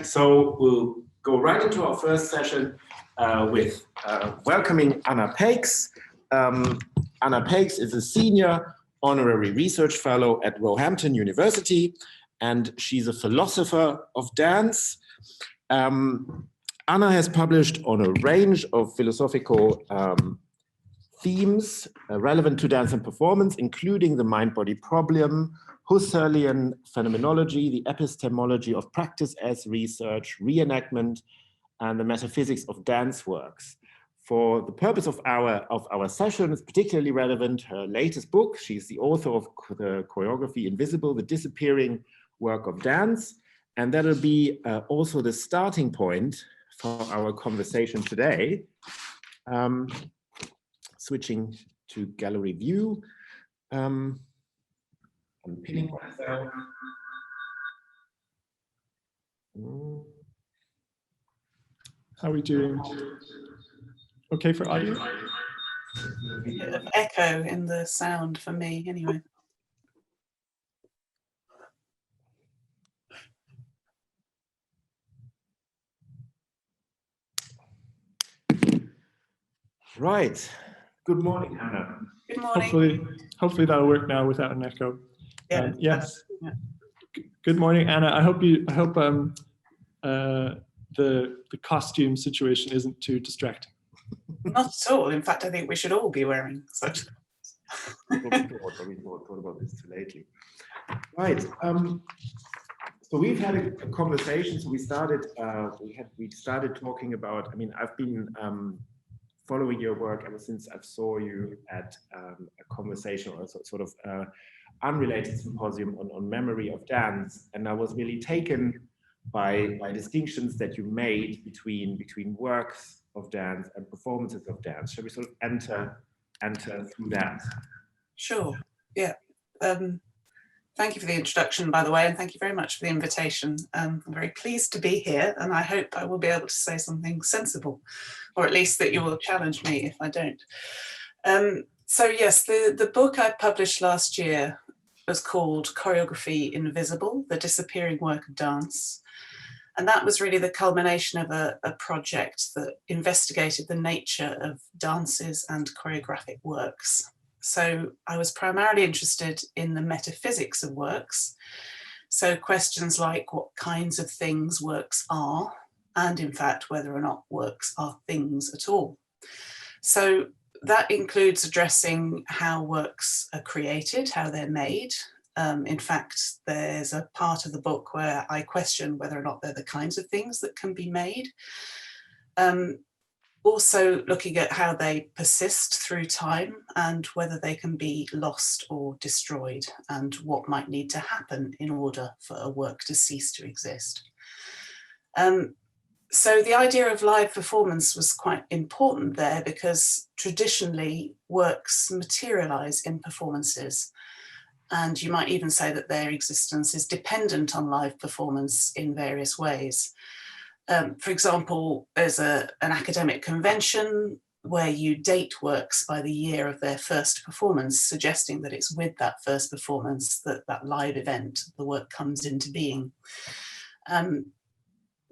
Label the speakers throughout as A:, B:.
A: So we'll go right into our first session with welcoming Anna Pakes. Anna Pakes is a senior honorary research fellow at Roehampton University, and she's a philosopher of dance. Anna has published on a range of philosophical themes relevant to dance and performance, including the mind-body problem, Husserlian phenomenology, the epistemology of practice as research, reenactment, and the metaphysics of dance works. For the purpose of our session, it's particularly relevant her latest book. She's the author of the choreography Invisible, the disappearing work of dance. And that'll be also the starting point for our conversation today. Switching to gallery view. I'm pinning myself.
B: How are we doing? Okay for audio?
C: A bit of echo in the sound for me, anyway.
A: Right. Good morning, Anna.
C: Good morning.
B: Hopefully that'll work now without an echo.
C: Yeah.
B: Yes. Yeah. Good morning, Anna. I hope the costume situation isn't too distracting.
C: Not at all. In fact, I think we should all be wearing such.
A: We thought about this too lately. Right. So we've had a conversation. So we started talking about. I mean, I've been following your work ever since I saw you at a conversation or a sort of unrelated symposium on memory of dance, and I was really taken by distinctions that you made between works of dance and performances of dance. Shall we sort of enter through that?
C: Sure. Yeah. Thank you for the introduction, by the way, and thank you very much for the invitation. I'm very pleased to be here, and I hope I will be able to say something sensible, or at least that you will challenge me if I don't. So yes, the book I published last year was called Choreography Invisible, the Disappearing Work of Dance. And that was really the culmination of a project that investigated the nature of dances and choreographic works. So I was primarily interested in the metaphysics of works. So questions like what kinds of things works are, and in fact, whether or not works are things at all. So that includes addressing how works are created, how they're made. In fact, there's a part of the book where I question whether or not they're the kinds of things that can be made. Also looking at how they persist through time and whether they can be lost or destroyed, and what might need to happen in order for a work to cease to exist. So the idea of live performance was quite important there, because traditionally works materialize in performances. And you might even say that their existence is dependent on live performance in various ways. For example, there's an academic convention where you date works by the year of their first performance, suggesting that it's with that first performance that live event, the work comes into being.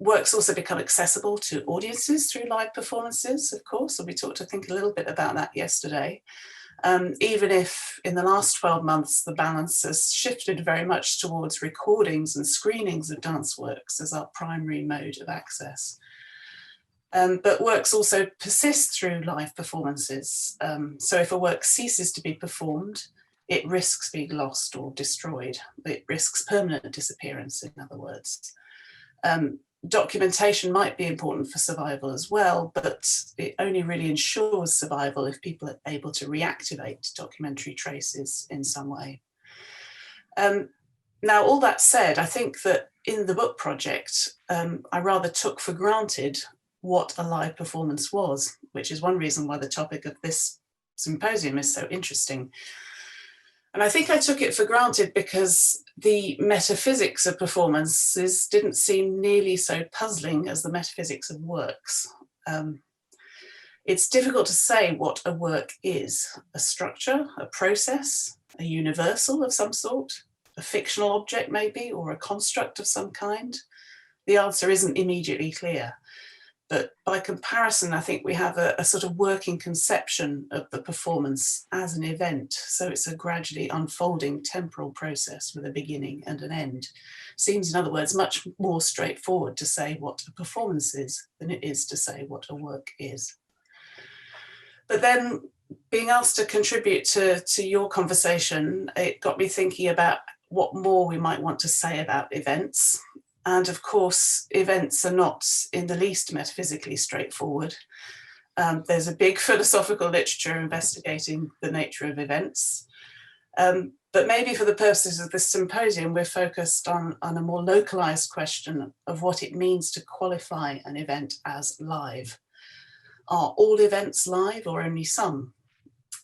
C: Works also become accessible to audiences through live performances, of course, and we talked, I think, a little bit about that yesterday. Even if in the last 12 months, the balance has shifted very much towards recordings and screenings of dance works as our primary mode of access. But works also persist through live performances. So if a work ceases to be performed, it risks being lost or destroyed. It risks permanent disappearance, in other words. Documentation might be important for survival as well, but it only really ensures survival if people are able to reactivate documentary traces in some way. Now, all that said, I think that in the book project, I rather took for granted what a live performance was, which is one reason why the topic of this symposium is so interesting. And I think I took it for granted because the metaphysics of performances didn't seem nearly so puzzling as the metaphysics of works. It's difficult to say what a work is: a structure, a process, a universal of some sort, a fictional object maybe, or a construct of some kind, the answer isn't immediately clear. But by comparison, I think we have a sort of working conception of the performance as an event. So it's a gradually unfolding temporal process with a beginning and an end. Seems, in other words, much more straightforward to say what a performance is than it is to say what a work is. But then being asked to contribute to your conversation, it got me thinking about what more we might want to say about events. And of course, events are not in the least metaphysically straightforward. There's a big philosophical literature investigating the nature of events. But maybe for the purposes of this symposium, we're focused on a more localized question of what it means to qualify an event as live. Are all events live or only some?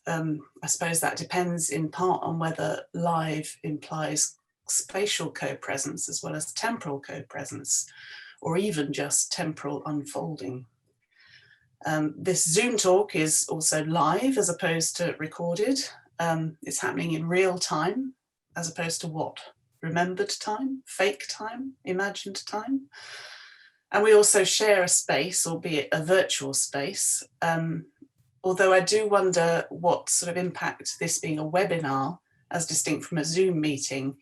C: I suppose that depends in part on whether live implies spatial co-presence as well as temporal co-presence, or even just temporal unfolding. This Zoom talk is also live as opposed to recorded. It's happening in real time as opposed to what? Remembered time, fake time, imagined time. And we also share a space, albeit a virtual space. Although I do wonder what sort of impact this being a webinar, as distinct from a Zoom meeting,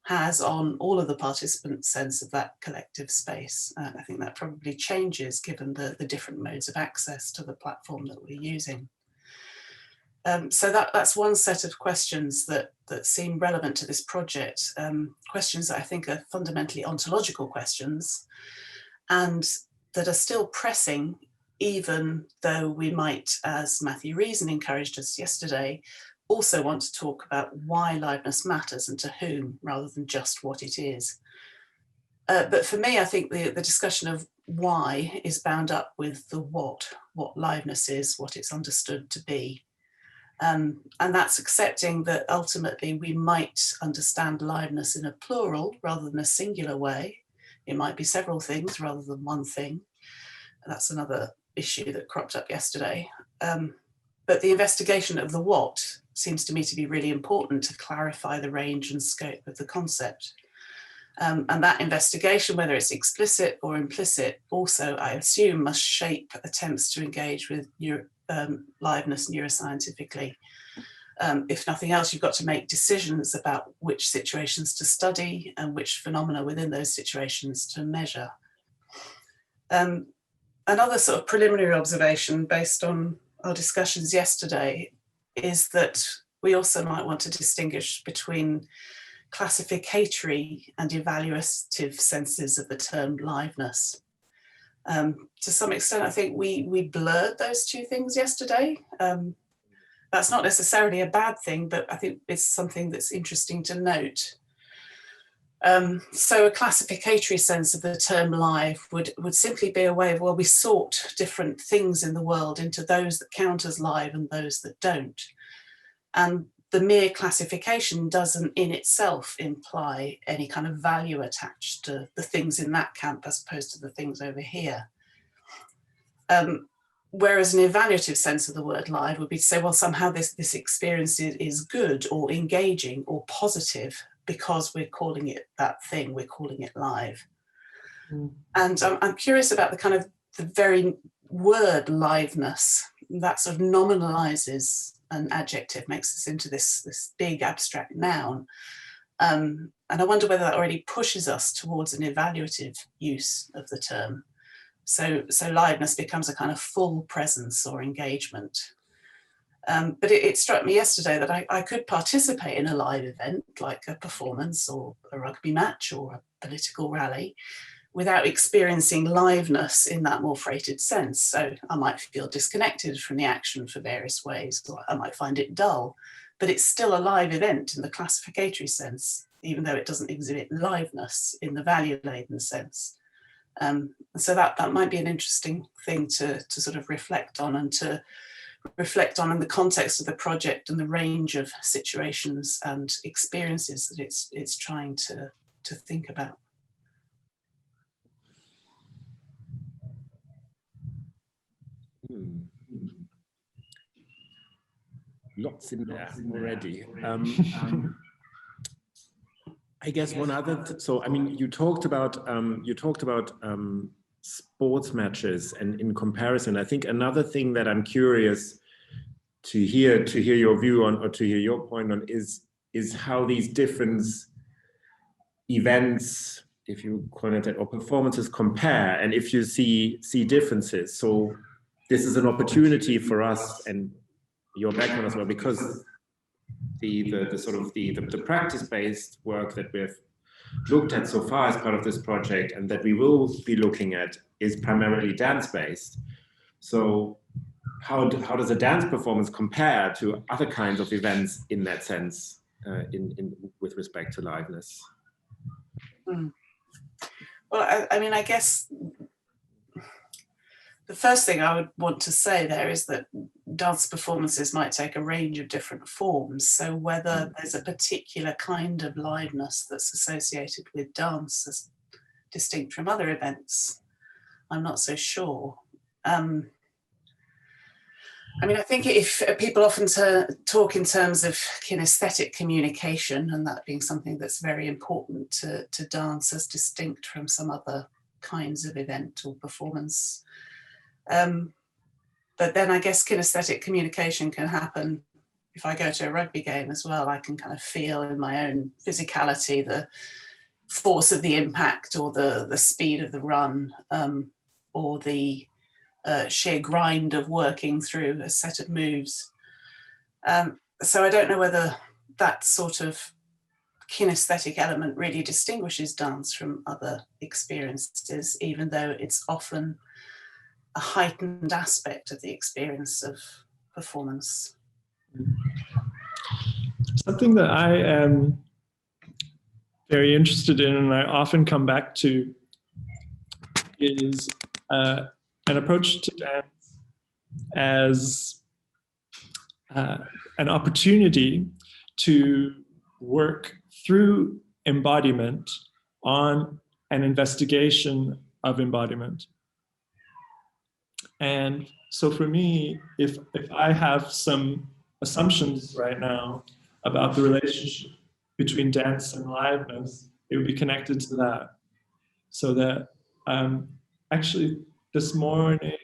C: has on all of the participants' sense of that collective space. I think that probably changes given the different modes of access to the platform that we're using. So that's one set of questions that seem relevant to this project, questions that I think are fundamentally ontological questions and that are still pressing, even though we might, as Matthew Reason encouraged us yesterday, also want to talk about why liveness matters and to whom, rather than just what it is. But for me, I think the discussion of why is bound up with the what liveness is, what it's understood to be. And that's accepting that ultimately we might understand liveness in a plural rather than a singular way. It might be several things rather than one thing. And that's another issue that cropped up yesterday. But the investigation of the what seems to me to be really important to clarify the range and scope of the concept. And that investigation, whether it's explicit or implicit, also, I assume, must shape attempts to engage with liveness neuroscientifically. If nothing else, you've got to make decisions about which situations to study and which phenomena within those situations to measure. Another sort of preliminary observation based on our discussions yesterday is that we also might want to distinguish between classificatory and evaluative senses of the term liveness. To some extent, I think we blurred those two things yesterday. That's not necessarily a bad thing, but I think it's something that's interesting to note. So a classificatory sense of the term live would simply be a way of, well, we sort different things in the world into those that count as live and those that don't. And the mere classification doesn't in itself imply any kind of value attached to the things in that camp as opposed to the things over here. Whereas an evaluative sense of the word live would be to say, well, somehow this experience is good or engaging or positive because we're calling it that thing, we're calling it live. And I'm curious about the kind of the very word liveness that sort of nominalizes an adjective, makes this into this big abstract noun. And I wonder whether that already pushes us towards an evaluative use of the term. So liveness becomes a kind of full presence or engagement. But it struck me yesterday that I could participate in a live event like a performance or a rugby match or a political rally without experiencing liveness in that more freighted sense. So I might feel disconnected from the action for various ways, or I might find it dull, but it's still a live event in the classificatory sense, even though it doesn't exhibit liveness in the value-laden sense. So that might be an interesting thing to sort of reflect on and to reflect on in the context of the project and the range of situations and experiences that it's trying to think about.
A: Lots in there already. I guess one other, so I mean, you talked about sports matches, and in comparison, I think another thing that I'm curious to hear your view on, or to hear your point on, is how these different events, if you call it that, or performances compare, and if you see differences. So this is an opportunity for us, and your background as well, because the sort of the practice-based work that we've looked at so far as part of this project, and that we will be looking at, is primarily dance-based. So how does a dance performance compare to other kinds of events in that sense, with respect to liveness?
C: Well, I mean, I guess the first thing I would want to say there is that dance performances might take a range of different forms. So whether there's a particular kind of liveness that's associated with dance as distinct from other events, I'm not so sure. I mean, I think if people often talk in terms of kinesthetic communication, and that being something that's very important to dance as distinct from some other kinds of event or performance. But then I guess kinesthetic communication can happen if I go to a rugby game as well. I can kind of feel in my own physicality the force of the impact, or the speed of the run, or the sheer grind of working through a set of moves. So I don't know whether that sort of kinesthetic element really distinguishes dance from other experiences, even though it's often a heightened aspect of the experience of performance.
B: Something that I am very interested in, and I often come back to, is an approach to dance as an opportunity to work through embodiment on an investigation of embodiment. And so for me, if I have some assumptions right now about the relationship between dance and liveness, it would be connected to that. So that actually this morning,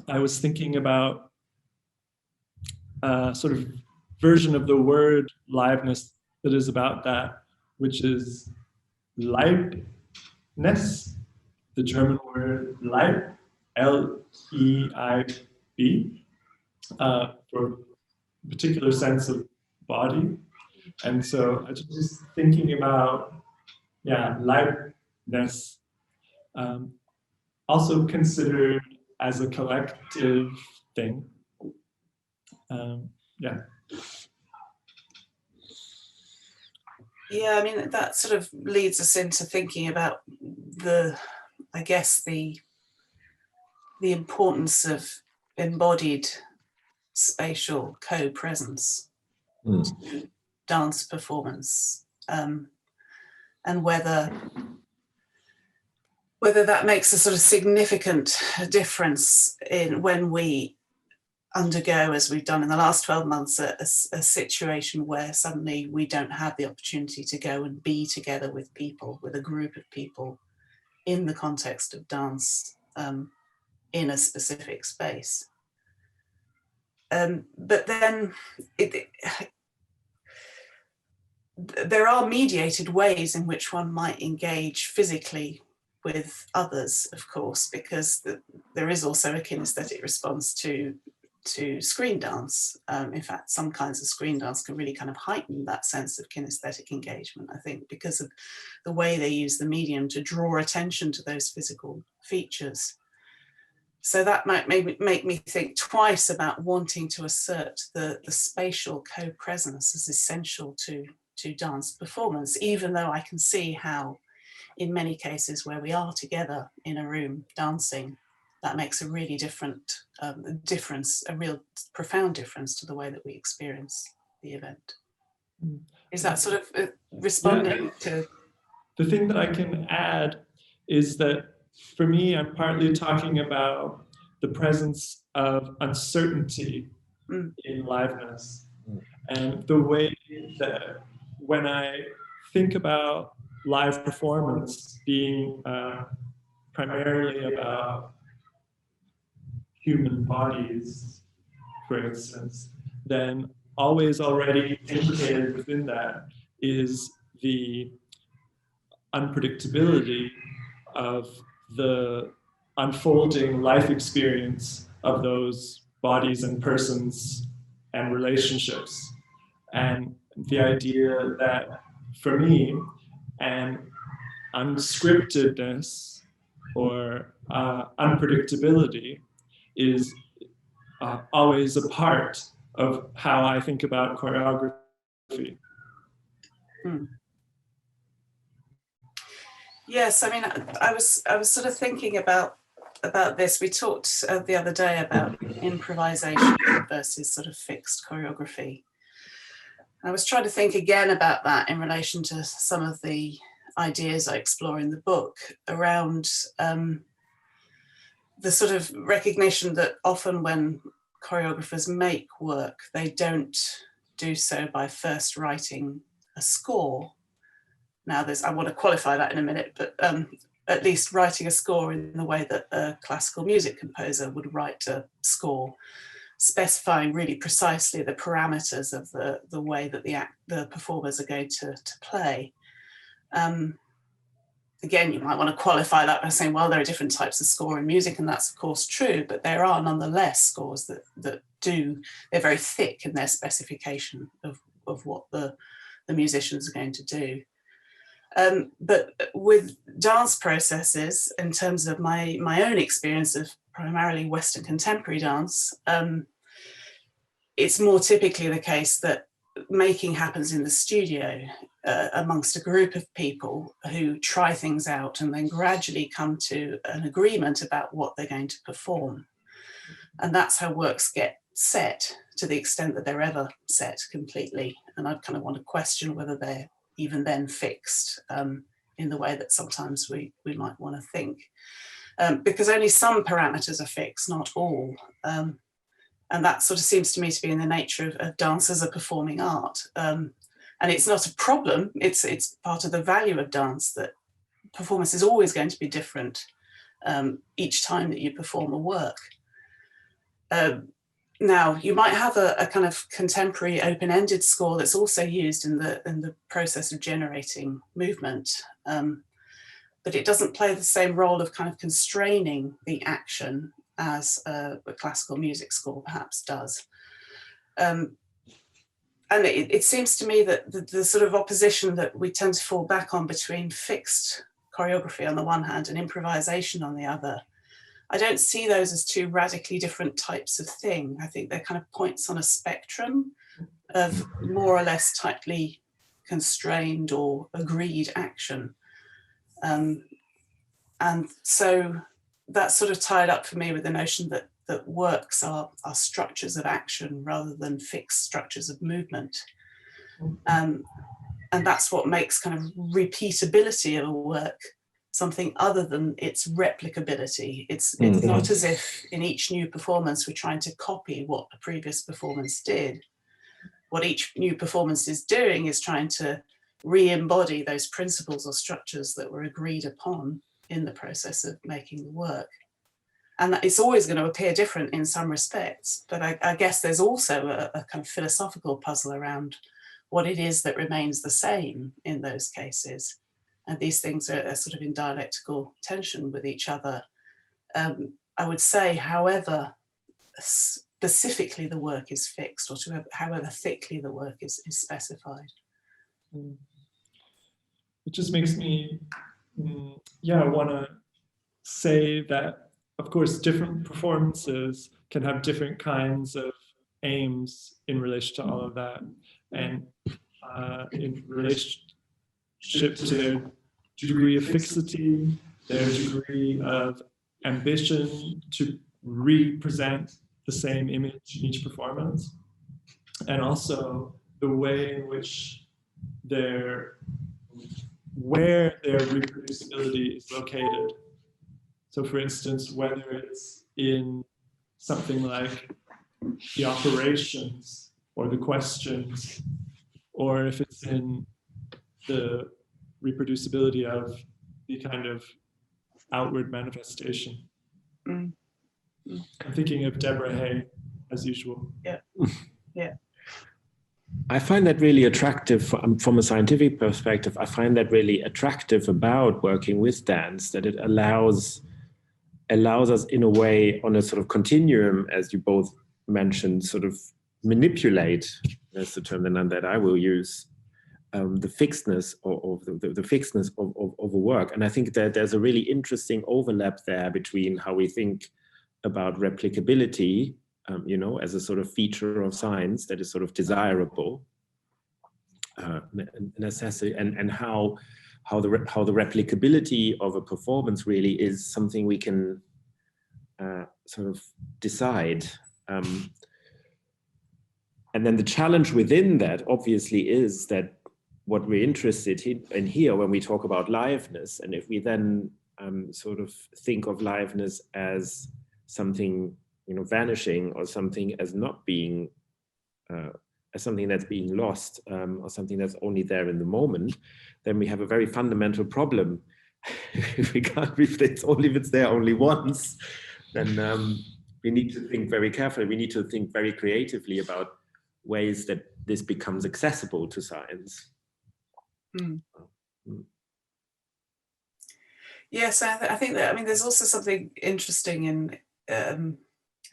B: I was thinking about a sort of version of the word liveness that is about that, which is Leibness, the German word Leib, L-E-I-B, for a particular sense of body. And so I was just thinking about, liveness, also considered as a collective thing.
C: Yeah, I mean, that sort of leads us into thinking about the importance of embodied spatial co-presence, dance performance, and whether that makes a sort of significant difference in when we undergo, as we've done in the last 12 months, a situation where suddenly we don't have the opportunity to go and be together with people, with a group of people in the context of dance, in a specific space. But then there are mediated ways in which one might engage physically with others, of course, because there is also a kinesthetic response to screen dance. In fact, some kinds of screen dance can really kind of heighten that sense of kinesthetic engagement, I think, because of the way they use the medium to draw attention to those physical features. So that might make me think twice about wanting to assert the spatial co-presence as essential to dance performance, even though I can see how in many cases where we are together in a room dancing, that makes a really different difference, a real profound difference to the way that we experience the event. Is that sort of responding to?
B: The thing that I can add is that for me, I'm partly talking about the presence of uncertainty in liveness, and the way that when I think about live performance being primarily about human bodies, for instance, then always already implicated within that is the unpredictability of the unfolding life experience of those bodies and persons and relationships. And the idea that, for me, an unscriptedness or unpredictability is always a part of how I think about choreography.
C: Yes, I mean, I was sort of thinking about this. We talked the other day about improvisation versus sort of fixed choreography. I was trying to think again about that in relation to some of the ideas I explore in the book around the sort of recognition that often when choreographers make work, they don't do so by first writing a score. Now, I want to qualify that in a minute, but at least writing a score in the way that a classical music composer would write a score, specifying really precisely the parameters of the way that the performers are going to play. Again, you might want to qualify that by saying, well, there are different types of score in music, and that's of course true, but there are nonetheless scores that they're very thick in their specification of what the musicians are going to do. But with dance processes, in terms of my own experience of primarily Western contemporary dance, it's more typically the case that making happens in the studio amongst a group of people who try things out and then gradually come to an agreement about what they're going to perform. And that's how works get set, to the extent that they're ever set completely. And I kind of want to question whether they're even then fixed in the way that sometimes we might want to think. Because only some parameters are fixed, not all. And that sort of seems to me to be in the nature of dance as a performing art. And it's not a problem, it's part of the value of dance, that performance is always going to be different each time that you perform a work. Now, you might have a kind of contemporary open-ended score that's also used in the process of generating movement, but it doesn't play the same role of kind of constraining the action as a classical music score perhaps does. And it seems to me that the sort of opposition that we tend to fall back on between fixed choreography on the one hand and improvisation on the other, I don't see those as two radically different types of thing. I think they're kind of points on a spectrum of more or less tightly constrained or agreed action. And so that's sort of tied up for me with the notion that works are structures of action rather than fixed structures of movement. And that's what makes kind of repeatability of a work something other than its replicability. It's not as if in each new performance we're trying to copy what a previous performance did. What each new performance is doing is trying to re-embody those principles or structures that were agreed upon in the process of making the work. And it's always going to appear different in some respects, but I guess there's also a kind of philosophical puzzle around what it is that remains the same in those cases. And these things are sort of in dialectical tension with each other. I would say, however specifically the work is fixed, or however thickly the work is specified.
B: It just makes me, want to say that, of course, different performances can have different kinds of aims in relation to all of that. And in relationship to their degree of fixity, their degree of ambition to represent the same image in each performance, and also the way in which where their reproducibility is located. So for instance, whether it's in something like the operations or the questions, or if it's in the reproducibility of the kind of outward manifestation.
C: Mm.
B: I'm thinking of Deborah Hay, as usual.
C: Yeah, yeah.
A: I find that really attractive from a scientific perspective. I find that really attractive about working with dance, that it allows us in a way on a sort of continuum, as you both mentioned, sort of manipulate, that's the term that I will use, the fixedness of the fixedness of a work. And I think that there's a really interesting overlap there between how we think about replicability, as a sort of feature of science that is sort of desirable, necessity, and how the replicability of a performance really is something we can sort of decide. And then the challenge within that obviously is that what we're interested in here when we talk about liveness, and if we then sort of think of liveness as something vanishing, or something as not being as something that's being lost, or something that's only there in the moment, then we have a very fundamental problem. If it's there only once, then we need to think very carefully. We need to think very creatively about ways that this becomes accessible to science.
C: Mm. Yes, I think that, there's also something interesting in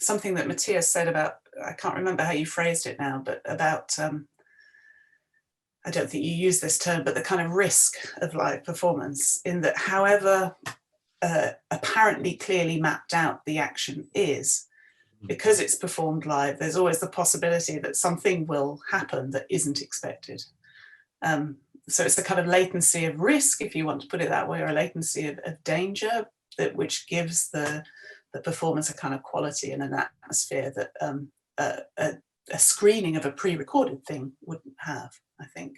C: something that Matthias said about, I can't remember how you phrased it now, but about, I don't think you use this term, but the kind of risk of live performance, in that however apparently clearly mapped out the action is, because it's performed live, there's always the possibility that something will happen that isn't expected. So it's the kind of latency of risk, if you want to put it that way, or a latency of danger, which gives the performance a kind of quality and an atmosphere that a screening of a pre-recorded thing wouldn't have, I think.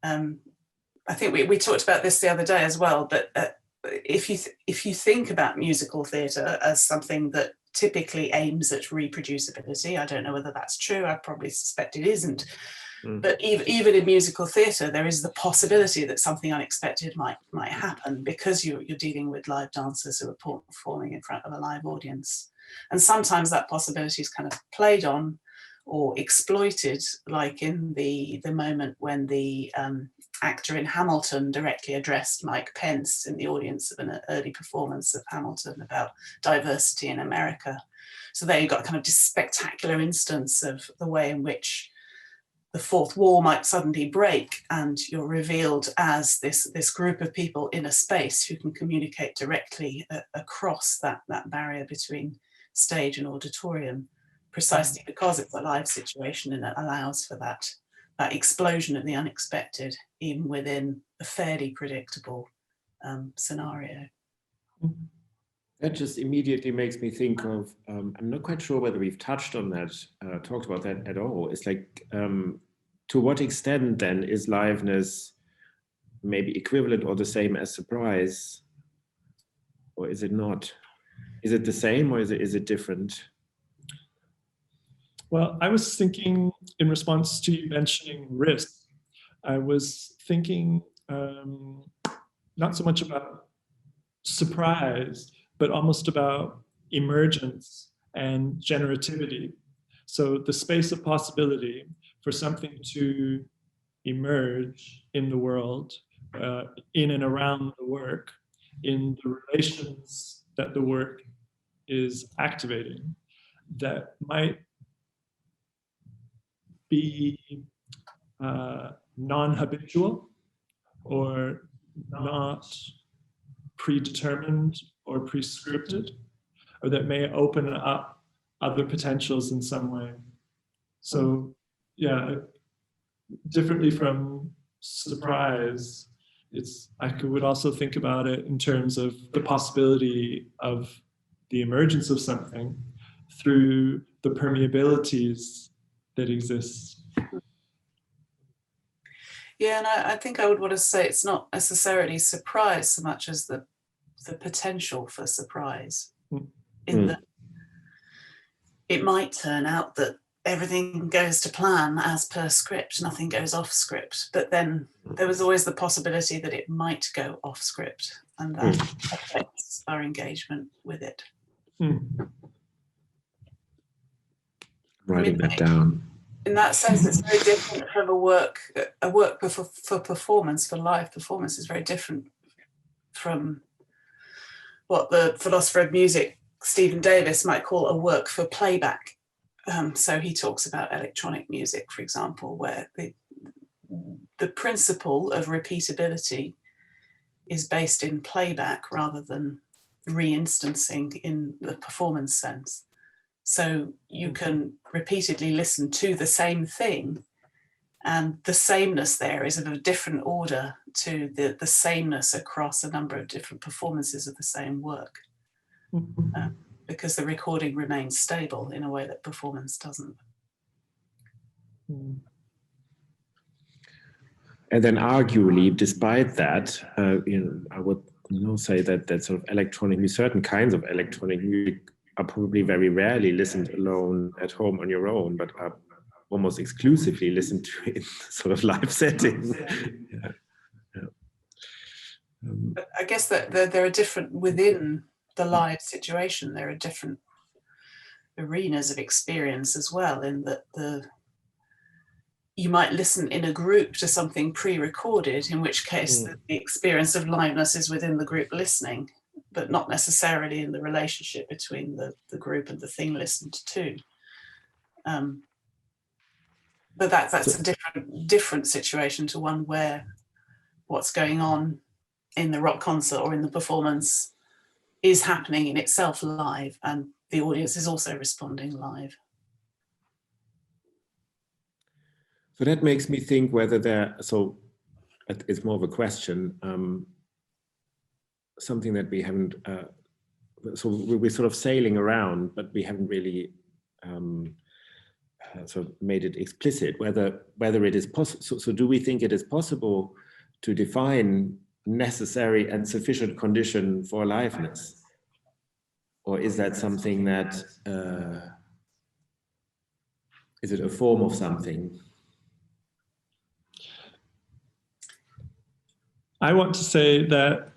C: I think we talked about this the other day as well, but if you think about musical theatre as something that typically aims at reproducibility, I don't know whether that's true, I probably suspect it isn't, but even in musical theatre, there is the possibility that something unexpected might happen, because you're dealing with live dancers who are performing in front of a live audience. And sometimes that possibility is kind of played on or exploited, like in the moment when the actor in Hamilton directly addressed Mike Pence in the audience of an early performance of Hamilton about diversity in America. So there you've got kind of this spectacular instance of the way in which the fourth wall might suddenly break, and you're revealed as this group of people in a space who can communicate directly across that barrier between stage and auditorium, precisely because it's a live situation and it allows for that explosion of the unexpected, even within a fairly predictable scenario.
A: That just immediately makes me think of, I'm not quite sure whether we've touched on that, talked about that at all. It's like, to what extent then is liveness maybe equivalent or the same as surprise? Or is it not? Is it the same, or is it different?
B: Well, I was thinking, in response to you mentioning risk, I was thinking not so much about surprise, but almost about emergence and generativity. So the space of possibility for something to emerge in the world, in and around the work, in the relations that the work is activating, that might be non-habitual or not predetermined or prescripted, or that may open up other potentials in some way. So yeah, differently from surprise, I would also think about it in terms of the possibility of the emergence of something through the permeabilities that exist.
C: Yeah, and I think I would want to say it's not necessarily surprise so much as the potential for surprise. In that it might turn out that everything goes to plan as per script, nothing goes off script. But then there was always the possibility that it might go off script, and that affects our engagement with it.
A: Writing that down.
C: In that sense, it's very different from a work for performance, for live performance is very different from what the philosopher of music, Stephen Davis, might call a work for playback. So he talks about electronic music, for example, where the principle of repeatability is based in playback rather than re-instancing in the performance sense. So you can repeatedly listen to the same thing, and the sameness there is of a different order to the sameness across a number of different performances of the same work. Because the recording remains stable in a way that performance doesn't.
A: And then arguably, despite that, I would say that sort of electronic music, certain kinds of electronic music are probably very rarely listened alone at home on your own, but are almost exclusively listened to in sort of live setting.
C: I guess that there are different within the live situation. There are different arenas of experience as well, in that you might listen in a group to something pre-recorded, in which case the experience of liveness is within the group listening, but not necessarily in the relationship between the group and the thing listened to. But that's a different situation to one where what's going on in the rock concert or in the performance is happening in itself live, and the audience is also responding live.
A: So that makes me think whether so it's more of a question, something that we haven't, so we're sort of sailing around, but we haven't really sort of made it explicit, whether it is possible. So do we think it is possible to define necessary and sufficient condition for aliveness? Or is that something that, is it a form of something?
B: I want to say that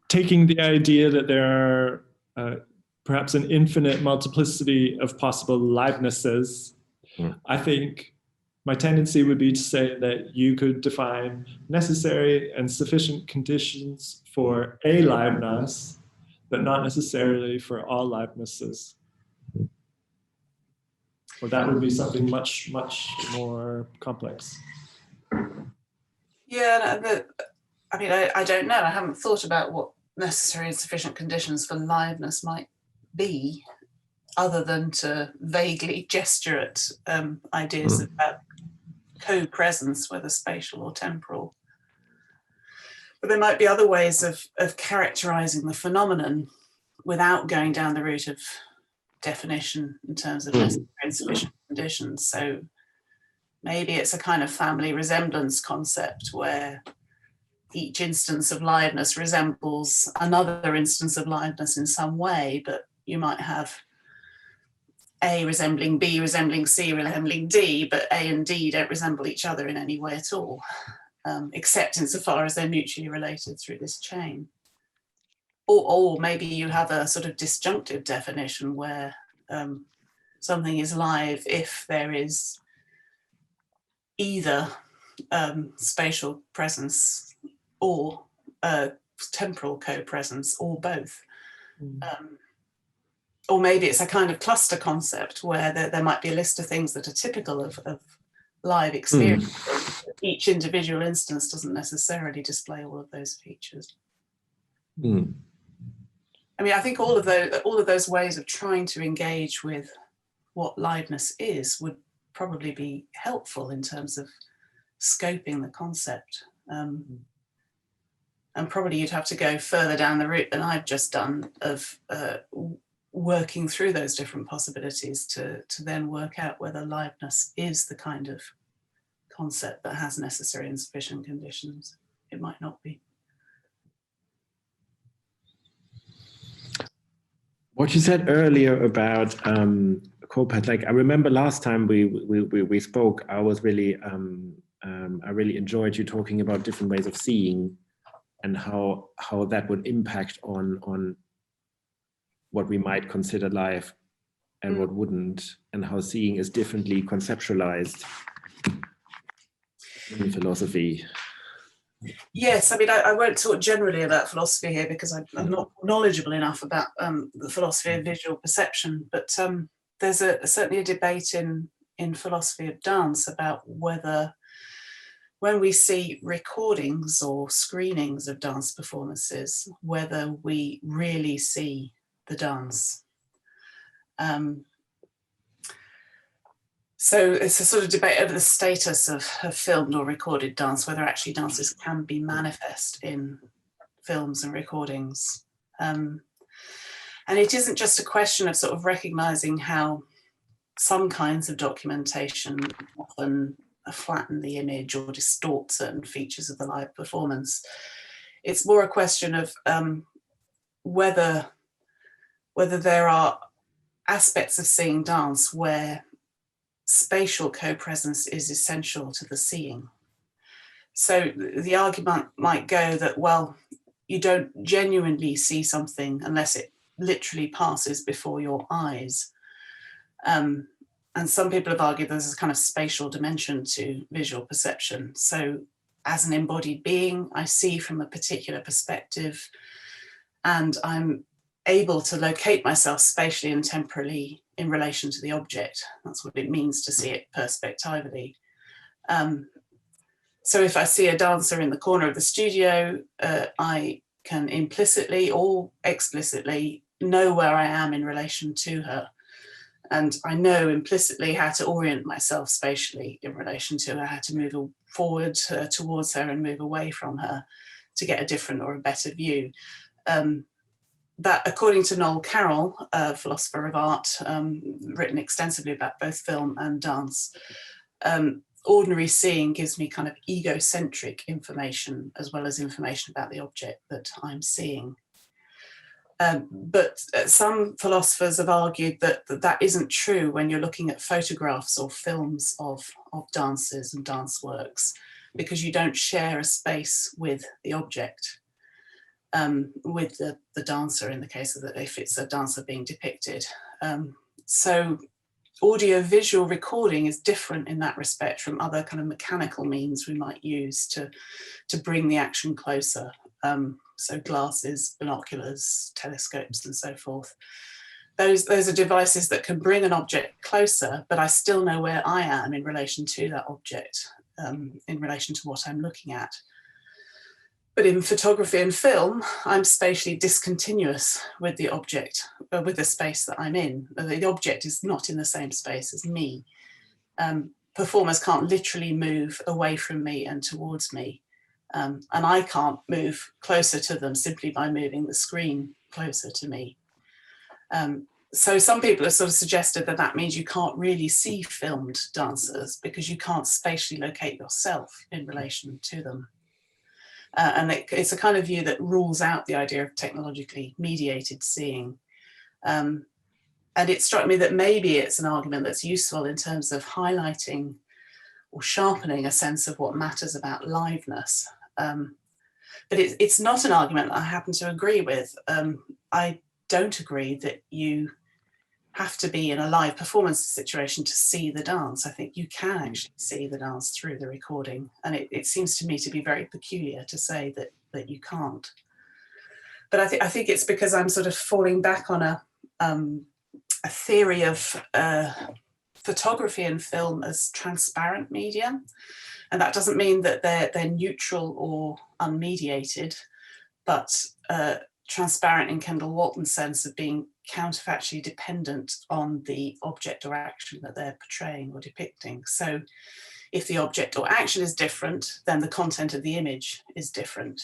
B: taking the idea that there are perhaps an infinite multiplicity of possible livenesses, I think my tendency would be to say that you could define necessary and sufficient conditions for a liveness, but not necessarily for all livenesses. Or that would be something much, much more complex.
C: Yeah, I mean, I don't know. I haven't thought about what necessary and sufficient conditions for liveness might be, other than to vaguely gesture at ideas about co-presence, whether spatial or temporal. But there might be other ways of characterizing the phenomenon without going down the route of definition in terms of necessary and sufficient conditions. So maybe it's a kind of family resemblance concept where each instance of liveness resembles another instance of liveness in some way, but you might have A resembling B, resembling C, resembling D, but A and D don't resemble each other in any way at all, except insofar as they're mutually related through this chain. Or maybe you have a sort of disjunctive definition where something is live if there is either spatial presence or temporal co-presence, or both. Or maybe it's a kind of cluster concept where there might be a list of things that are typical of live experience. Each individual instance doesn't necessarily display all of those features. I mean, I think all of those ways of trying to engage with what liveness is would probably be helpful in terms of scoping the concept. And probably you'd have to go further down the route than I've just done of working through those different possibilities to then work out whether liveness is the kind of concept that has necessary and sufficient conditions. It might not be.
A: What you said earlier about co-path. Like I remember last time we spoke, I was really I really enjoyed you talking about different ways of seeing and how that would impact on what we might consider life and what wouldn't, and how seeing is differently conceptualized in philosophy.
C: Yes, I mean, I won't talk generally about philosophy here because I'm not knowledgeable enough about the philosophy of visual perception, but there's certainly a debate in philosophy of dance about whether when we see recordings or screenings of dance performances, whether we really see the dance. So it's a sort of debate over the status of filmed or recorded dance, whether actually dances can be manifest in films and recordings. And it isn't just a question of sort of recognizing how some kinds of documentation often flatten the image or distort certain features of the live performance. It's more a question of whether there are aspects of seeing dance where spatial co-presence is essential to the seeing. So the argument might go that, well, you don't genuinely see something unless it literally passes before your eyes. And some people have argued there's a kind of spatial dimension to visual perception. So as an embodied being, I see from a particular perspective, and I'm able to locate myself spatially and temporally in relation to the object. That's what it means to see it perspectively. So if I see a dancer in the corner of the studio, I can implicitly or explicitly know where I am in relation to her. And I know implicitly how to orient myself spatially in relation to her, how to move forward towards her and move away from her to get a different or a better view. That, according to Noel Carroll, a philosopher of art, written extensively about both film and dance, ordinary seeing gives me kind of egocentric information as well as information about the object that I'm seeing. But some philosophers have argued that that isn't true when you're looking at photographs or films of dances and dance works, because you don't share a space with the object. With the dancer in the case of that, if it's a dancer being depicted. So audio-visual recording is different in that respect from other kind of mechanical means we might use to bring the action closer. So glasses, binoculars, telescopes, and so forth. Those are devices that can bring an object closer, but I still know where I am in relation to that object, in relation to what I'm looking at. But in photography and film, I'm spatially discontinuous with the object, with the space that I'm in. The object is not in the same space as me. Performers can't literally move away from me and towards me. And I can't move closer to them simply by moving the screen closer to me. So some people have sort of suggested that that means you can't really see filmed dancers because you can't spatially locate yourself in relation to them. And it's a kind of view that rules out the idea of technologically mediated seeing. And it struck me that maybe it's an argument that's useful in terms of highlighting or sharpening a sense of what matters about liveness. But it's not an argument that I happen to agree with. I don't agree that you have to be in a live performance situation to see the dance. I think you can actually see the dance through the recording. And it seems to me to be very peculiar to say that you can't. But I think it's because I'm sort of falling back on a theory of photography and film as transparent media. And that doesn't mean that they're neutral or unmediated, but transparent in Kendall Walton's sense of being counterfactually dependent on the object or action that they're portraying or depicting. So if the object or action is different, then the content of the image is different.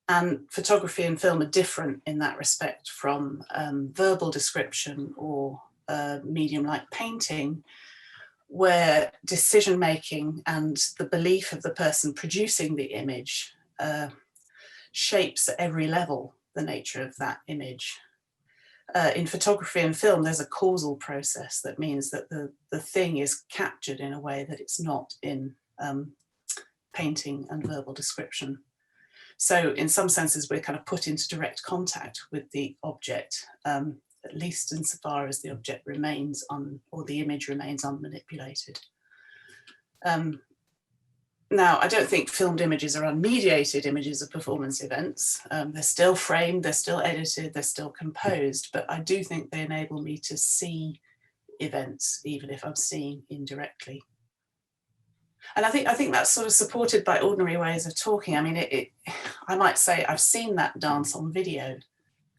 C: And photography and film are different in that respect from verbal description or medium like painting, where decision-making and the belief of the person producing the image shapes at every level the nature of that image. in photography and film, there's a causal process that means that the thing is captured in a way that it's not in painting and verbal description. So in some senses, we're kind of put into direct contact with the object, at least insofar as the object remains or the image remains unmanipulated. Now, I don't think filmed images are unmediated images of performance events. They're still framed, they're still edited, they're still composed, but I do think they enable me to see events, even if I'm seeing indirectly. And I think that's sort of supported by ordinary ways of talking. I mean, I might say, I've seen that dance on video.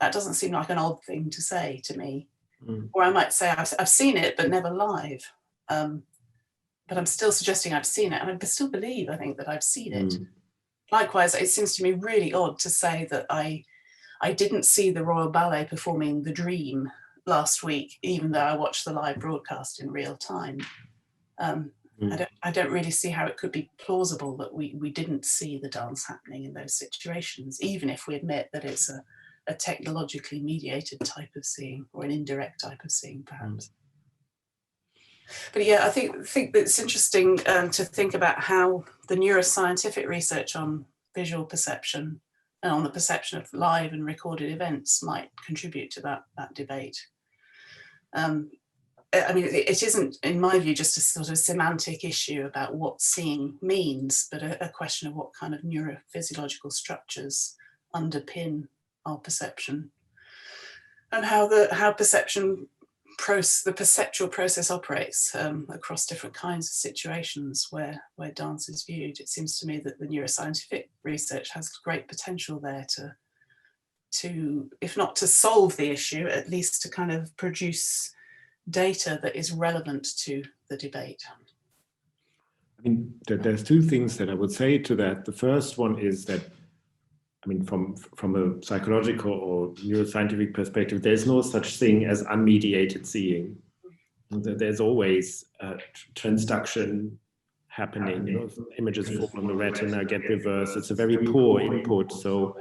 C: That doesn't seem like an odd thing to say to me. Mm. Or I might say, I've seen it, but never live. But I'm still suggesting I've seen it, and I still believe, I think, that I've seen it. Mm. Likewise, it seems to me really odd to say that I didn't see the Royal Ballet performing The Dream last week, even though I watched the live broadcast in real time. I don't really see how it could be plausible that we didn't see the dance happening in those situations, even if we admit that it's a technologically mediated type of seeing, or an indirect type of seeing, perhaps. But yeah, I think that it's interesting to think about how the neuroscientific research on visual perception and on the perception of live and recorded events might contribute to that debate. I mean, it isn't, in my view, just a sort of semantic issue about what seeing means, but a question of what kind of neurophysiological structures underpin our perception, and how the perceptual process operates across different kinds of situations where dance is viewed. It seems to me that the neuroscientific research has great potential there to, if not to solve the issue, at least to kind of produce data that is relevant to the debate.
A: I mean, there's two things that I would say to that. The first one is that, I mean, from a psychological or neuroscientific perspective, there's no such thing as unmediated seeing. There's always transduction happening. You know, images fall on the retina, get reversed. It's a very poor input. So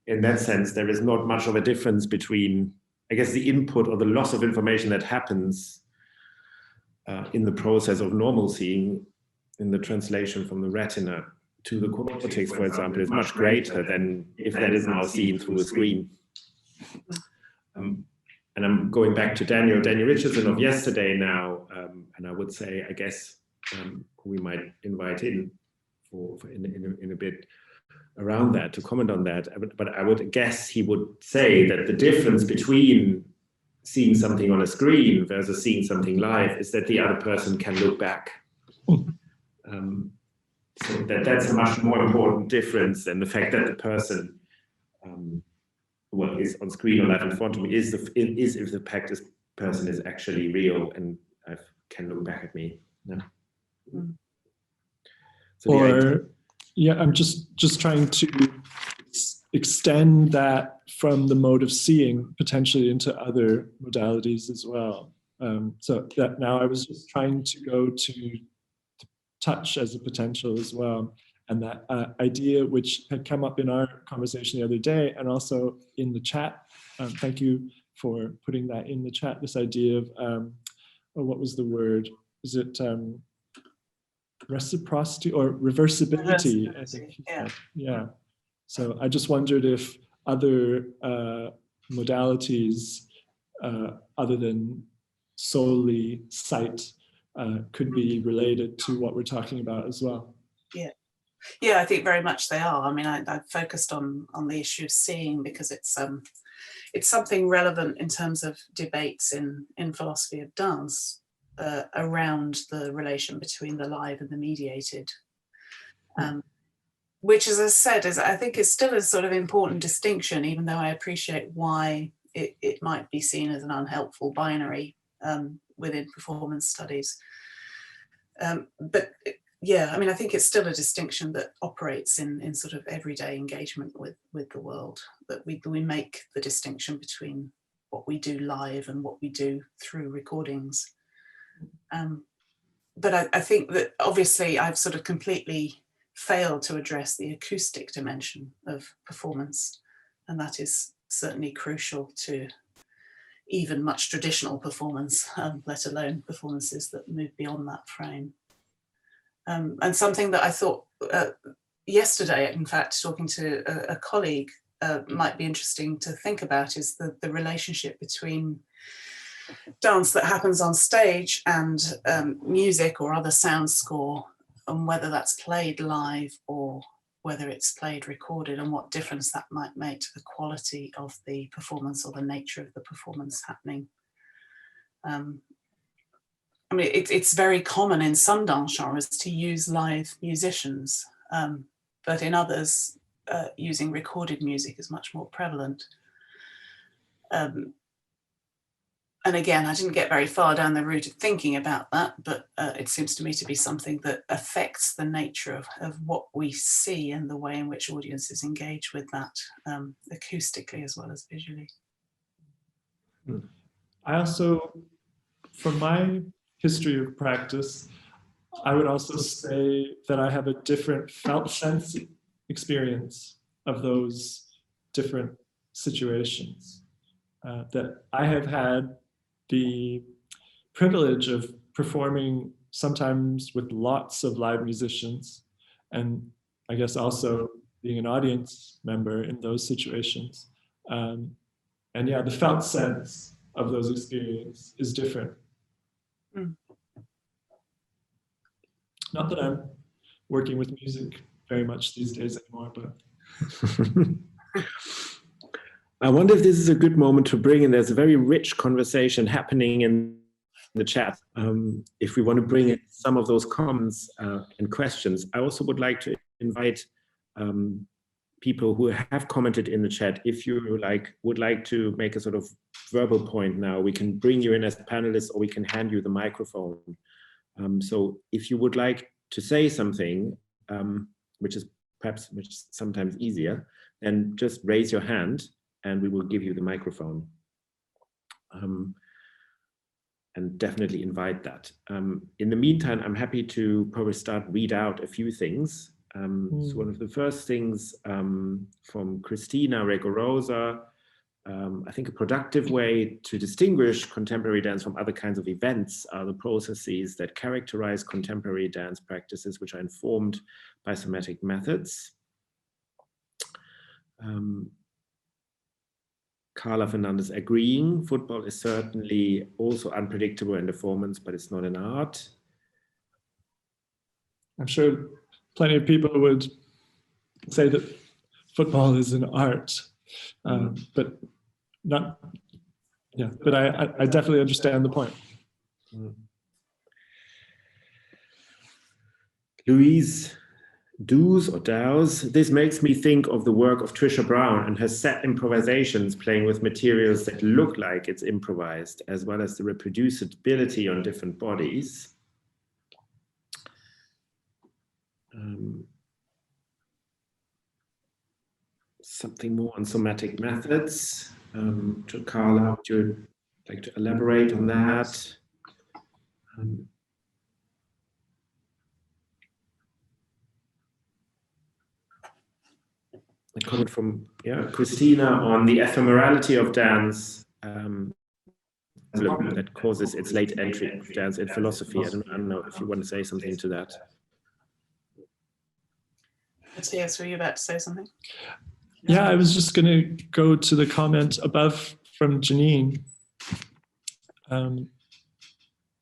A: in that sense, there is not much of a difference between, I guess, the input or the loss of information that happens in the process of normal seeing in the translation from the retina to the cortex, for example, is much greater than if that is now seen through a screen. And I'm going back to Daniel Richardson of yesterday now, and I would say, I guess, we might invite in in a bit around that to comment on that. But I would guess he would say that the difference between seeing something on a screen versus seeing something live is that the other person can look back. So that's a much more important difference than the fact that the person is on screen or live in front of me is if the person is actually real and can look back at me. Yeah.
B: So yeah, I'm just trying to extend that from the mode of seeing potentially into other modalities as well. So that now I was just trying to go to touch as a potential as well. And that idea which had come up in our conversation the other day and also in the chat, thank you for putting that in the chat, this idea of, what was the word? Is it reciprocity or reversibility? I think. Yeah. So I just wondered if other modalities other than solely sight could be related to what we're talking about as well.
C: Yeah, I think very much they are. I mean, I focused on the issue of seeing because it's something relevant in terms of debates in philosophy of dance around the relation between the live and the mediated, which, as I said, I think is still a sort of important distinction, even though I appreciate why it might be seen as an unhelpful binary within performance studies. But yeah, I mean, I think it's still a distinction that operates in sort of everyday engagement with the world, that we make the distinction between what we do live and what we do through recordings. But I think that obviously I've sort of completely failed to address the acoustic dimension of performance, and that is certainly crucial to even much traditional performance, let alone performances that move beyond that frame. And something that I thought yesterday, in fact, talking to a colleague, might be interesting to think about is the relationship between dance that happens on stage and music or other sound score, and whether that's played live or whether it's played recorded, and what difference that might make to the quality of the performance or the nature of the performance happening. I mean, it's very common in some dance genres to use live musicians, but in others, using recorded music is much more prevalent. And again, I didn't get very far down the route of thinking about that, but it seems to me to be something that affects the nature of what we see and the way in which audiences engage with that, acoustically as well as visually.
B: I also, from my history of practice, I would also say that I have a different felt sense experience of those different situations. That I have had the privilege of performing sometimes with lots of live musicians, and I guess also being an audience member in those situations. And yeah, the felt sense of those experiences is different.
C: Mm.
B: Not that I'm working with music very much these days anymore, but.
A: I wonder if this is a good moment to bring in, there's a very rich conversation happening in the chat. If we want to bring in some of those comments and questions, I also would like to invite people who have commented in the chat. If you would like to make a sort of verbal point now, we can bring you in as panelists, or we can hand you the microphone. So if you would like to say something, which is sometimes easier, then just raise your hand and we will give you the microphone. And definitely invite that. In the meantime, I'm happy to probably read out a few things. So one of the first things from Christina Regorosa, I think a productive way to distinguish contemporary dance from other kinds of events are the processes that characterize contemporary dance practices, which are informed by somatic methods. Carla Fernandez agreeing, football is certainly also unpredictable in performance, but it's not an art.
B: I'm sure plenty of people would say that football is an art, but not, yeah, but I definitely understand the point.
A: Louise Dows or Dows, this makes me think of the work of Trisha Brown and her set improvisations playing with materials that look like it's improvised, as well as the reproducibility on different bodies. Something more on somatic methods. To Carla, would you like to elaborate on that? A comment from Christina on the ephemerality of dance that causes its late entry of dance in philosophy. I don't know if you want to say something to that.
C: Matthias, were you about to say something?
B: Yeah, I was just going to go to the comment above from Janine,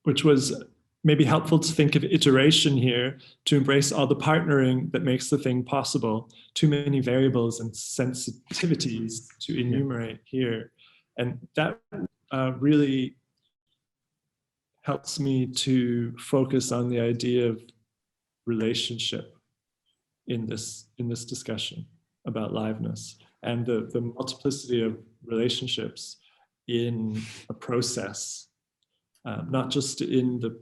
B: which was maybe helpful to think of iteration here to embrace all the partnering that makes the thing possible. Too many variables and sensitivities to enumerate here. And that really helps me to focus on the idea of relationship in this discussion about liveness, and the multiplicity of relationships in a process, not just in the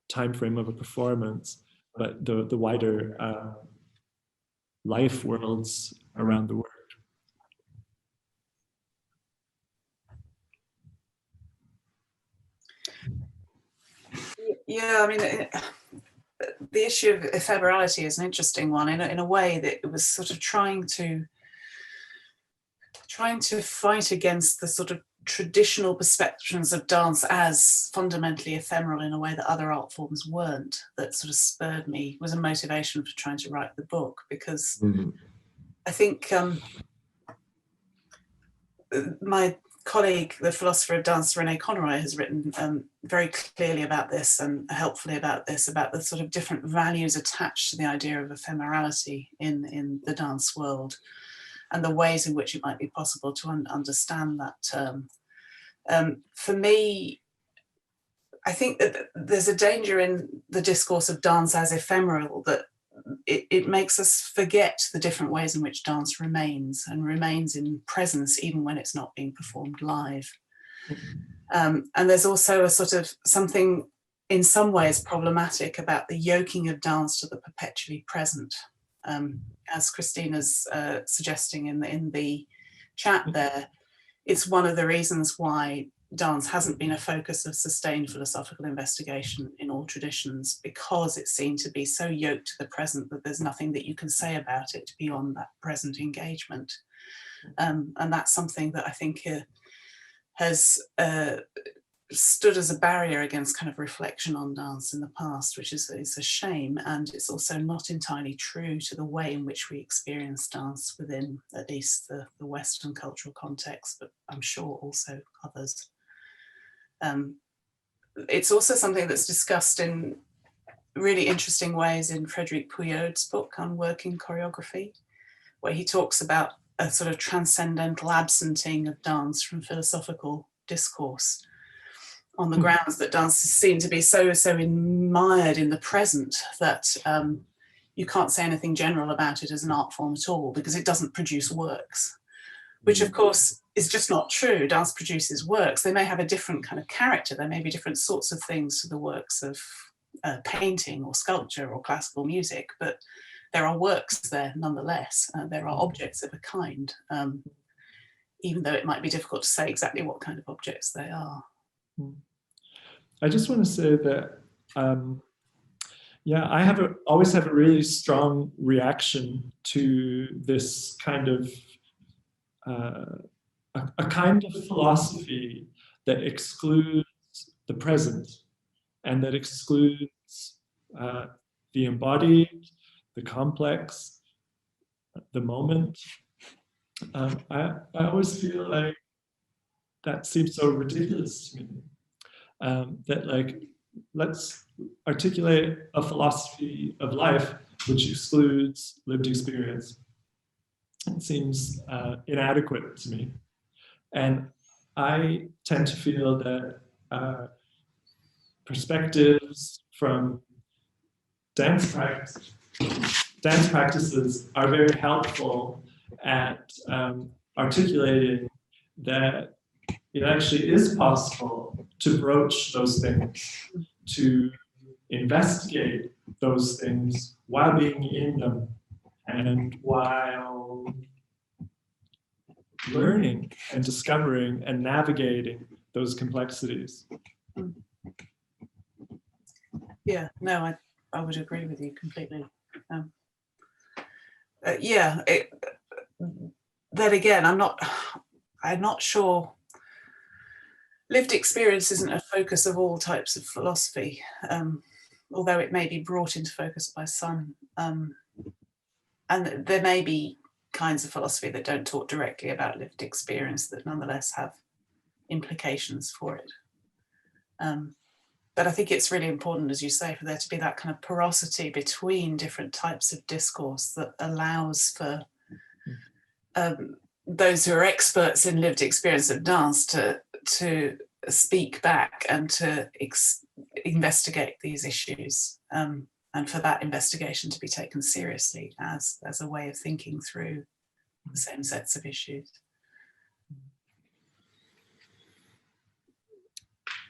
B: time frame of a performance, but the wider life worlds around the world.
C: Yeah, I mean, the issue of ephemerality is an interesting one in a way that it was sort of trying to fight against the sort of traditional perceptions of dance as fundamentally ephemeral in a way that other art forms weren't, that sort of spurred me, was a motivation for trying to write the book, because I think my colleague, the philosopher of dance, René Conroy, has written very clearly about this and helpfully about this, about the sort of different values attached to the idea of ephemerality in the dance world, and the ways in which it might be possible to understand that term. For me, I think that there's a danger in the discourse of dance as ephemeral, that it makes us forget the different ways in which dance remains in presence, even when it's not being performed live. And there's also a sort of something in some ways problematic about the yoking of dance to the perpetually present. As Christina's suggesting in the chat there, it's one of the reasons why dance hasn't been a focus of sustained philosophical investigation in all traditions, because it's seen to be so yoked to the present that there's nothing that you can say about it beyond that present engagement. And that's something that I think has stood as a barrier against kind of reflection on dance in the past, which is a shame. And it's also not entirely true to the way in which we experience dance within at least the Western cultural context, but I'm sure also others. It's also something that's discussed in really interesting ways in Frédéric Pouyaud's book on working choreography, where he talks about a sort of transcendental absenting of dance from philosophical discourse, on the grounds that dance is seen to be so mired in the present that you can't say anything general about it as an art form at all, because it doesn't produce works, which of course is just not true. Dance produces works. They may have a different kind of character. There may be different sorts of things to the works of painting or sculpture or classical music, but there are works there nonetheless. There are objects of a kind, even though it might be difficult to say exactly what kind of objects they are.
B: I just want to say that, yeah, I always have a really strong reaction to this kind of a kind of philosophy that excludes the present and that excludes the embodied, the complex, the moment. I always feel like that seems so ridiculous to me. That like, let's articulate a philosophy of life which excludes lived experience. It seems inadequate to me. And I tend to feel that perspectives from dance practices are very helpful at articulating that it actually is possible to broach those things, to investigate those things while being in them and while learning and discovering and navigating those complexities.
C: Yeah, no, I would agree with you completely. Yeah, then again, I'm not sure. Lived experience isn't a focus of all types of philosophy, although it may be brought into focus by some. And there may be kinds of philosophy that don't talk directly about lived experience that nonetheless have implications for it. But I think it's really important, as you say, for there to be that kind of porosity between different types of discourse that allows for those who are experts in lived experience of dance to speak back and to investigate these issues, and for that investigation to be taken seriously as a way of thinking through the same sets of issues.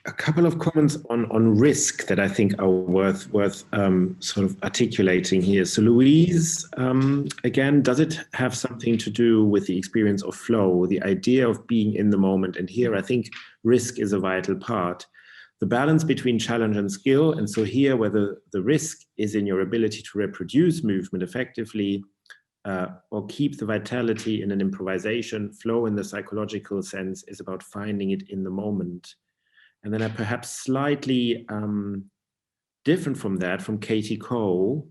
A: A couple of comments on risk that I think are worth sort of articulating here. So Louise, again, does it have something to do with the experience of flow, the idea of being in the moment? And here I think risk is a vital part. The balance between challenge and skill. And so here, whether the risk is in your ability to reproduce movement effectively, or keep the vitality in an improvisation. Flow in the psychological sense is about finding it in the moment. And then I perhaps slightly different from that, from Katie Coe,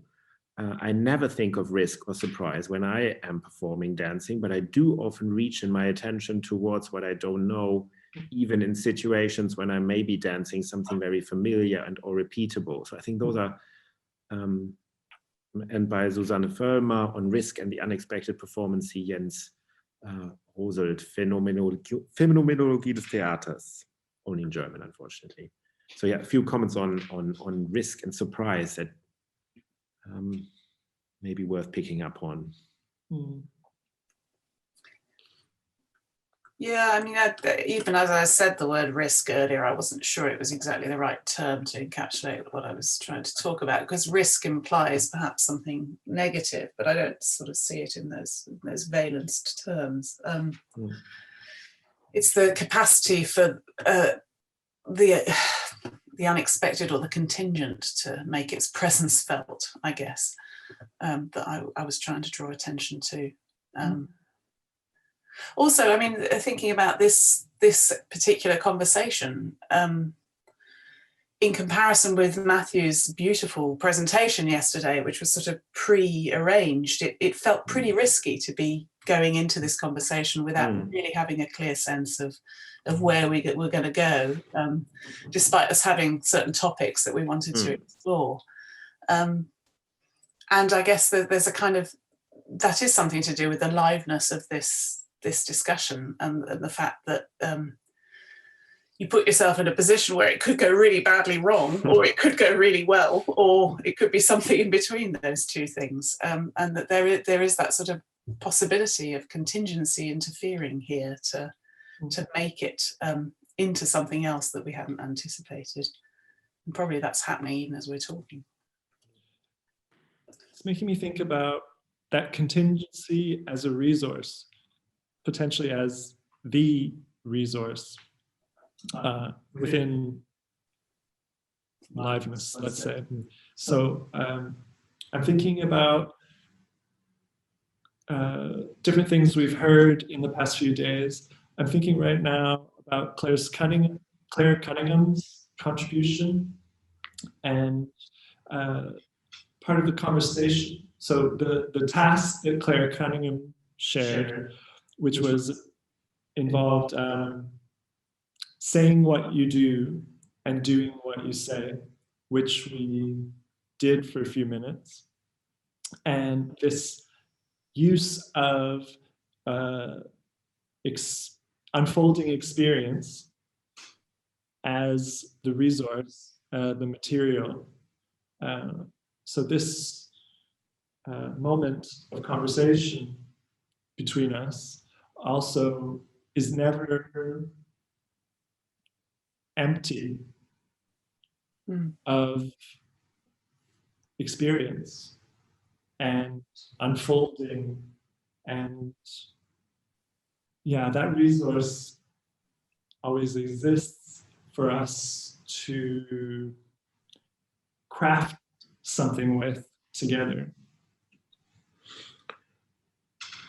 A: I never think of risk or surprise when I am performing dancing, but I do often reach in my attention towards what I don't know, even in situations when I may be dancing something very familiar and or repeatable. So I think those are, and by Susanne Vollmer on risk and the unexpected performance, Jens Roselt, Phänomenologie des Theaters, only in German, unfortunately. So yeah, a few comments on risk and surprise that may be worth picking up on.
C: Yeah, I mean, even as I said the word risk earlier, I wasn't sure it was exactly the right term to encapsulate what I was trying to talk about, because risk implies perhaps something negative, but I don't sort of see it in those valenced terms. It's the capacity for the unexpected or the contingent to make its presence felt, I guess, that I was trying to draw attention to. Also, I mean, thinking about this particular conversation, in comparison with Matthew's beautiful presentation yesterday, which was sort of pre-arranged, it felt pretty risky to be going into this conversation without really having a clear sense of where we're going to go, despite us having certain topics that we wanted to explore. And I guess there's a kind of, that is something to do with the liveness of this discussion and the fact that you put yourself in a position where it could go really badly wrong, or it could go really well, or it could be something in between those two things, and that there is that sort of possibility of contingency interfering here to make it into something else that we hadn't anticipated. And probably that's happening even as we're talking.
B: It's making me think about that contingency as a resource, potentially as the resource within liveness, let's say. So I'm thinking about different things we've heard in the past few days. I'm thinking right now about Claire Cunningham's contribution and part of the conversation. So the task that Claire Cunningham shared, which was involved saying what you do and doing what you say, which we did for a few minutes. And this use of unfolding experience as the resource, the material. So this moment of conversation between us also is never empty of experience and unfolding, and yeah, that resource always exists for us to craft something with together.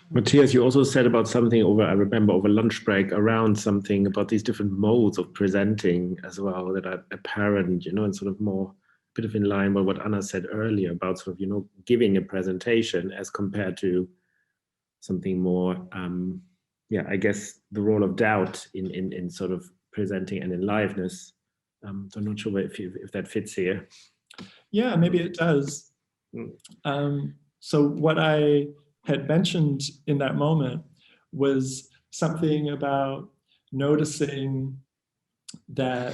A: Matthias, you also said about something I remember over lunch break, around something about these different modes of presenting as well that are apparent, and sort of more a bit of in line with what Anna said earlier about sort of, giving a presentation as compared to something more, I guess the role of doubt in sort of presenting and in liveness. So I'm not sure if that fits here.
B: Yeah, maybe it does. So what I had mentioned in that moment was something about noticing that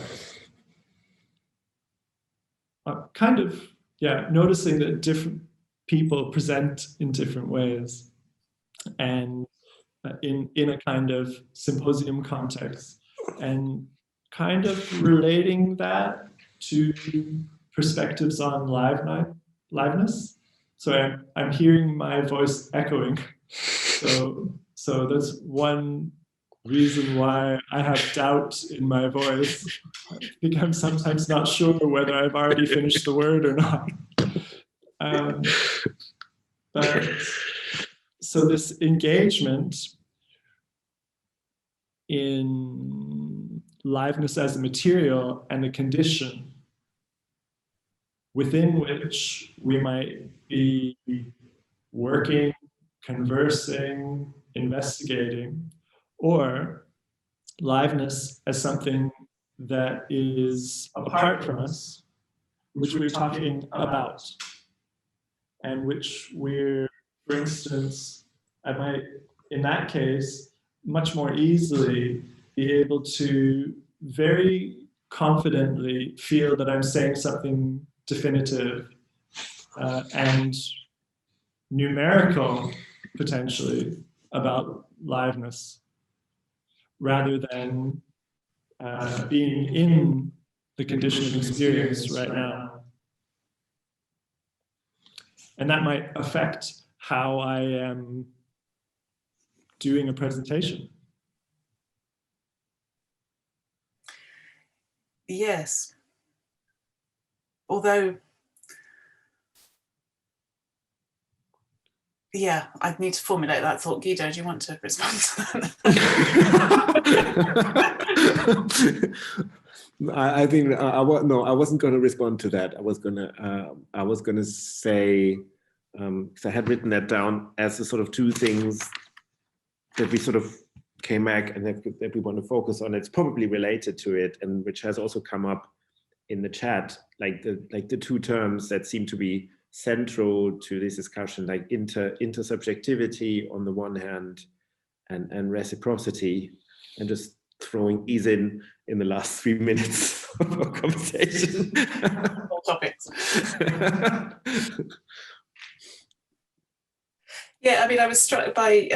B: noticing that different people present in different ways, and in a kind of symposium context, and kind of relating that to perspectives on liveness. So I'm hearing my voice echoing. So that's one reason why I have doubt in my voice. I think I'm sometimes not sure whether I've already finished the word or not. But so this engagement in liveness as a material and a condition within which we might be working, conversing, investigating, or liveness as something that is apart from us, which we're talking about, and which we're, for instance, I might, in that case, much more easily be able to very confidently feel that I'm saying something definitive and numerical, potentially, about liveness, rather than being in the condition of experience right now. And that might affect how I am doing a presentation.
C: Yes. Although, yeah, I'd need to formulate that thought. Guido, do you want to respond to that?
A: I think I wasn't going to respond to that. I was going to say, because I had written that down as the sort of two things that we sort of came back and that we want to focus on. It's probably related to it, and which has also come up in the chat, like the two terms that seem to be central to this discussion, like intersubjectivity on the one hand, and reciprocity, and just throwing these in the last 3 minutes of our conversation.
C: All topics. Yeah, I mean, I was struck by,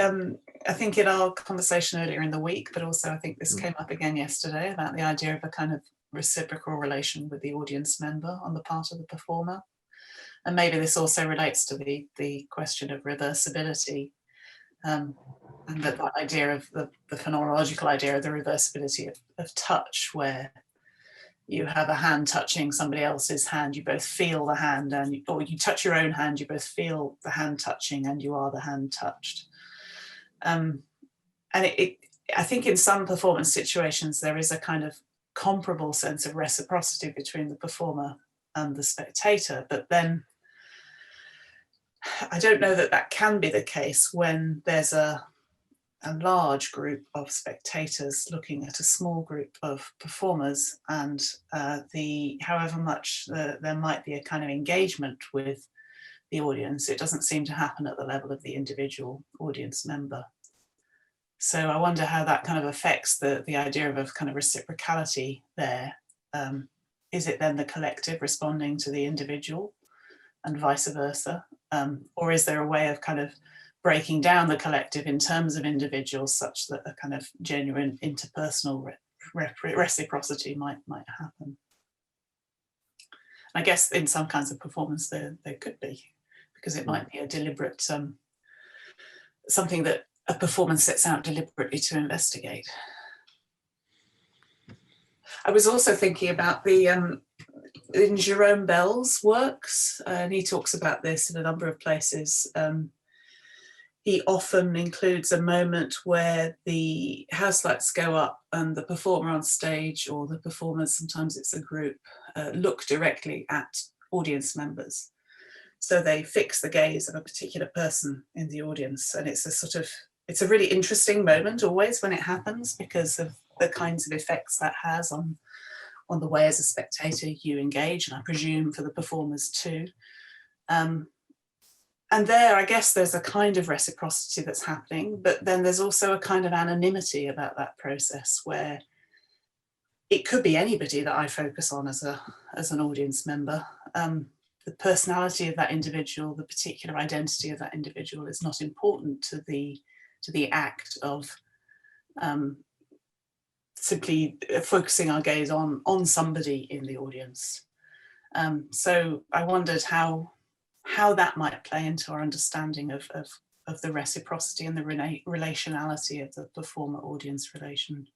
C: I think in our conversation earlier in the week, but also I think this came up again yesterday, about the idea of a kind of reciprocal relation with the audience member on the part of the performer. And maybe this also relates to the question of reversibility, and that idea of the phenomenological idea of the reversibility of touch, where you have a hand touching somebody else's hand, you both feel the hand, or you touch your own hand, you both feel the hand touching, and you are the hand touched. And I think in some performance situations, there is a kind of comparable sense of reciprocity between the performer and the spectator, but then I don't know that can be the case when there's a large group of spectators looking at a small group of performers, and however much there might be a kind of engagement with the audience, it doesn't seem to happen at the level of the individual audience member. So I wonder how that kind of affects the idea of a kind of reciprocality there. Is it then the collective responding to the individual and vice versa? Or is there a way of kind of breaking down the collective in terms of individuals such that a kind of genuine interpersonal reciprocity might happen? I guess in some kinds of performance there could be, because it might be a deliberate, something that a performance sets out deliberately to investigate. I was also thinking about in Jerome Bell's works, and he talks about this in a number of places. He often includes a moment where the house lights go up and the performer on stage, or the performers, sometimes it's a group, look directly at audience members. So they fix the gaze of a particular person in the audience, and it's a really interesting moment always when it happens, because of the kinds of effects that has on the way as a spectator you engage, and I presume for the performers too. And there, I guess there's a kind of reciprocity that's happening, but then there's also a kind of anonymity about that process, where it could be anybody that I focus on as an audience member. The personality of that individual, the particular identity of that individual, is not important to the act of simply focusing our gaze on somebody in the audience. So I wondered how that might play into our understanding of the reciprocity and the relationality of the performer-audience relation.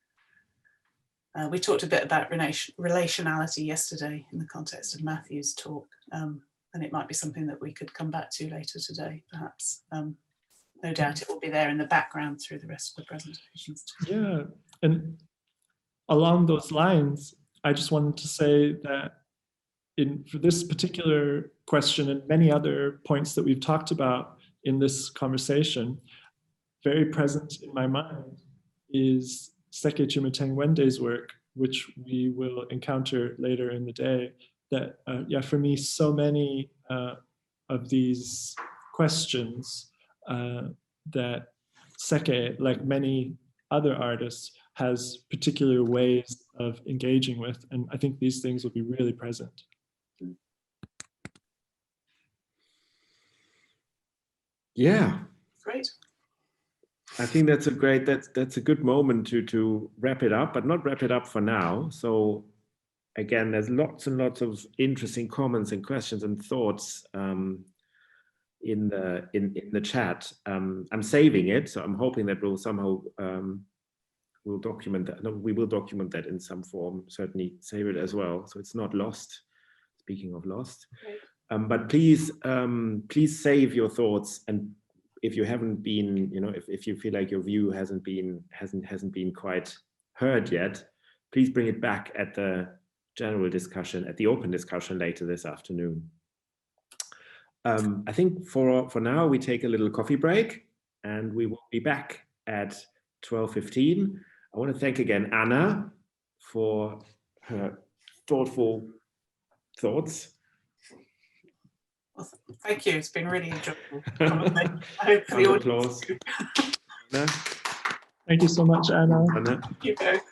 C: We talked a bit about relationality yesterday in the context of Matthew's talk, and it might be something that we could come back to later today, perhaps. no doubt it will be there in the background through the rest of the presentations too.
B: Yeah, and along those lines, I just wanted to say that for this particular question and many other points that we've talked about in this conversation, very present in my mind is Seke Chimiteng Wende's work, which we will encounter later in the day. That, yeah, for me, so many of these questions that Seke, like many other artists, has particular ways of engaging with. And I think these things will be really present.
A: Yeah.
C: Great.
A: I think that's a great, that's a good moment to wrap it up, but not wrap it up for now. So again, there's lots and lots of interesting comments and questions and thoughts in the chat. I'm saving it, so I'm hoping that we'll somehow we'll document that. No, we will document that in some form. Certainly save it as well, so it's not lost. Speaking of lost, but please save your thoughts, and if you haven't been, if you feel like your view hasn't been quite heard yet, please bring it back at the general discussion, at the open discussion later this afternoon. I think for now we take a little coffee break, and we will be back at 12:15. I want to thank again Anna for her thoughtful thoughts.
C: Well, thank you. It's been really enjoyable. I hope the audience.
A: Applause. Anna?
B: Thank you so much, Anna.
A: Anna.
C: Thank you both.